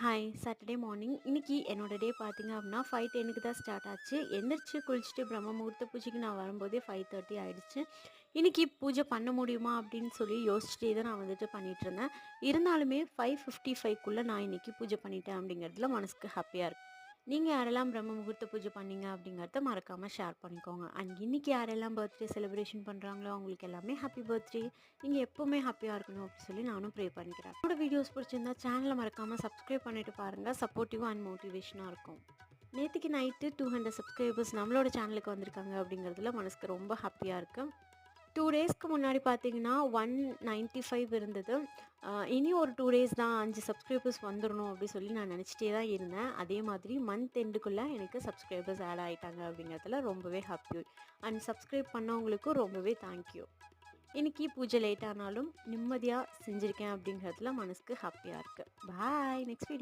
Hi Saturday morning இன்னைக்கு என்னோட டே பார்த்தீங்க அப்படின்னா 5:10க்கு தான் ஸ்டார்ட் ஆச்சு. எந்திரிச்சு குளிச்சுட்டு பிரம்ம முகூர்த்த பூஜைக்கு நான் வரும்போதே 5:30 ஆயிடுச்சு. இன்னைக்கு பூஜை பண்ண முடியுமா அப்படின்னு சொல்லி யோசிச்சுட்டே தான் நான் வந்துட்டு பண்ணிட்டு இருந்தேன். இருந்தாலுமே 5:55க்குள்ளே நான் இன்னைக்கு பூஜை பண்ணிட்டேன் அப்படிங்கிறதுல மனசுக்கு ஹாப்பியாக இருக்கு. நீங்கள் யாரெல்லாம் பிரம்ம முகூர்த்த பூஜை பண்ணீங்க அப்படிங்கிறத மறக்காமல் ஷேர் பண்ணிக்கோங்க. அண்ட் இன்னைக்கு யாரெல்லாம் பர்த்டே செலிப்ரேஷன் பண்ணுறாங்களோ அவங்களுக்கு எல்லாமே ஹாப்பி பர்த்டே. நீங்கள் எப்போவுமே ஹாப்பியாக இருக்கணும் அப்படின்னு சொல்லி நானும் ப்ரே பண்ணிக்கிறேன். என்னோட வீடியோஸ் பிடிச்சிருந்தா சேனலை மறக்காமல் சப்ஸ்கிரைப் பண்ணிட்டு பாருங்கள். சப்போர்ட்டிவாக அண்ட் மோட்டிவேஷனாக இருக்கும். நேற்றுக்கு நைட்டு 200 சப்ஸ்கிரைபர்ஸ் நம்மளோட சேனலுக்கு வந்திருக்காங்க அப்படிங்கிறதுல மனசுக்கு ரொம்ப ஹாப்பியாக இருக்குது. 2 டேஸ்க்கு முன்னாடி பார்த்தீங்கன்னா 195 இருந்தது. இனி ஒரு 2 டேஸ் தான் 5 சப்ஸ்கிரைபர்ஸ் வந்துடணும் அப்படி சொல்லி நான் நினச்சிட்டே தான் இருந்தேன். அதே மாதிரி மந்த் எண்டுக்குள்ளே எனக்கு சப்ஸ்கிரைபர்ஸ் ஆட் ஆகிட்டாங்க அப்படிங்கிறதுல ரொம்பவே ஹாப்பி. அண்ட் சப்ஸ்கிரைப் பண்ணவங்களுக்கும் ரொம்பவே தேங்க்யூ. இன்றைக்கி பூஜை லேட் ஆனாலும் நிம்மதியாக செஞ்சுருக்கேன் அப்படிங்கிறதுல மனசுக்கு ஹாப்பியாக இருக்குது. பாய். Next video